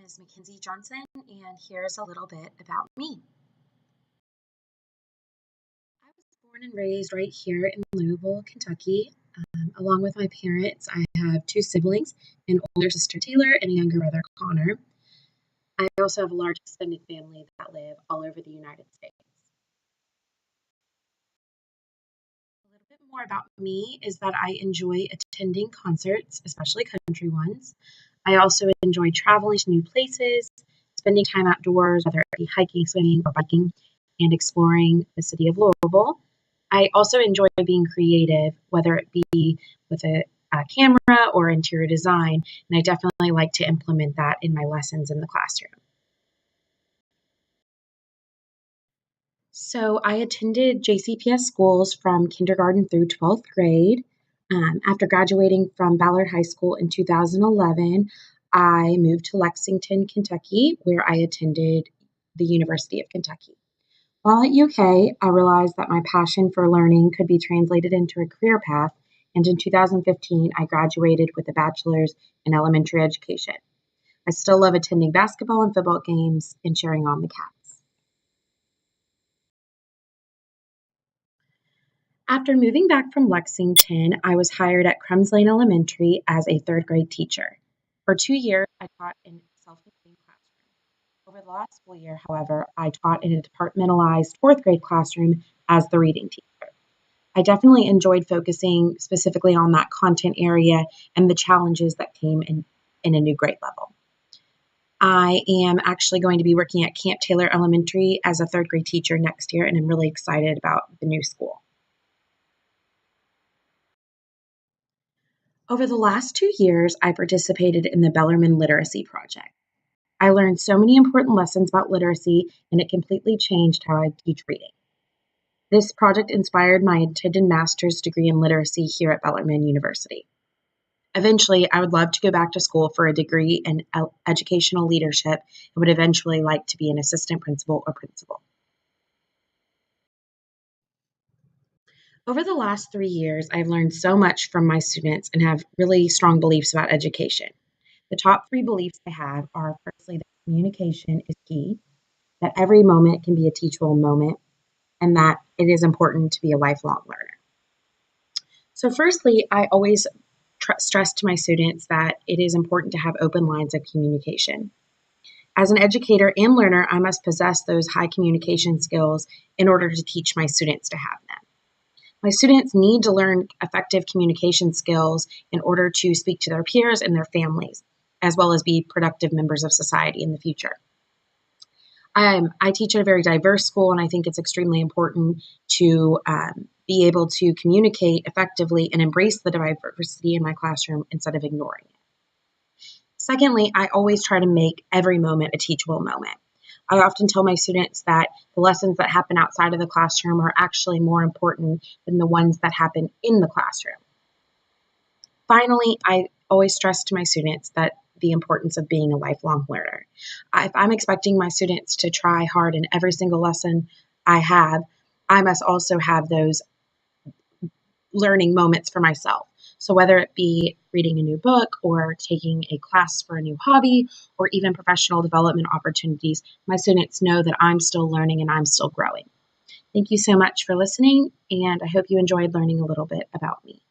is Mackenzie Johnson, and here's a little bit about me. I was born and raised right here in Louisville, Kentucky. Along with my parents, I have two siblings, an older sister, Taylor, and a younger brother, Connor. I also have a large extended family that live all over the United States. A little bit more about me is that I enjoy attending concerts, especially country ones. I also enjoy traveling to new places, spending time outdoors, whether it be hiking, swimming, or biking, and exploring the city of Louisville. I also enjoy being creative, whether it be with a camera or interior design, and I definitely like to implement that in my lessons in the classroom. So I attended JCPS schools from kindergarten through 12th grade. After graduating from Ballard High School in 2011, I moved to Lexington, Kentucky, where I attended the University of Kentucky. While at UK, I realized that my passion for learning could be translated into a career path, and in 2015, I graduated with a bachelor's in elementary education. I still love attending basketball and football games and cheering on the Cats. After moving back from Lexington, I was hired at Crumbs Lane Elementary as a third grade teacher. For 2 years, I taught in a self-contained classroom. Over the last school year, however, I taught in a departmentalized fourth grade classroom as the reading teacher. I definitely enjoyed focusing specifically on that content area and the challenges that came in a new grade level. I am actually going to be working at Camp Taylor Elementary as a third grade teacher next year, and I'm really excited about the new school. Over the last 2 years, I participated in the Bellarmine Literacy Project. I learned so many important lessons about literacy, and it completely changed how I teach reading. This project inspired my intended master's degree in literacy here at Bellarmine University. Eventually, I would love to go back to school for a degree in educational leadership and would eventually like to be an assistant principal or principal. Over the last 3 years, I've learned so much from my students and have really strong beliefs about education. The top 3 beliefs I have are firstly, that communication is key, that every moment can be a teachable moment, and that it is important to be a lifelong learner. So firstly, I always stress to my students that it is important to have open lines of communication. As an educator and learner, I must possess those high communication skills in order to teach my students to have them. My students need to learn effective communication skills in order to speak to their peers and their families, as well as be productive members of society in the future. I teach at a very diverse school, and I think it's extremely important to be able to communicate effectively and embrace the diversity in my classroom instead of ignoring it. Secondly, I always try to make every moment a teachable moment. I often tell my students that the lessons that happen outside of the classroom are actually more important than the ones that happen in the classroom. Finally, I always stress to my students that the importance of being a lifelong learner. If I'm expecting my students to try hard in every single lesson I have, I must also have those learning moments for myself. So whether it be reading a new book or taking a class for a new hobby or even professional development opportunities, my students know that I'm still learning and I'm still growing. Thank you so much for listening, and I hope you enjoyed learning a little bit about me.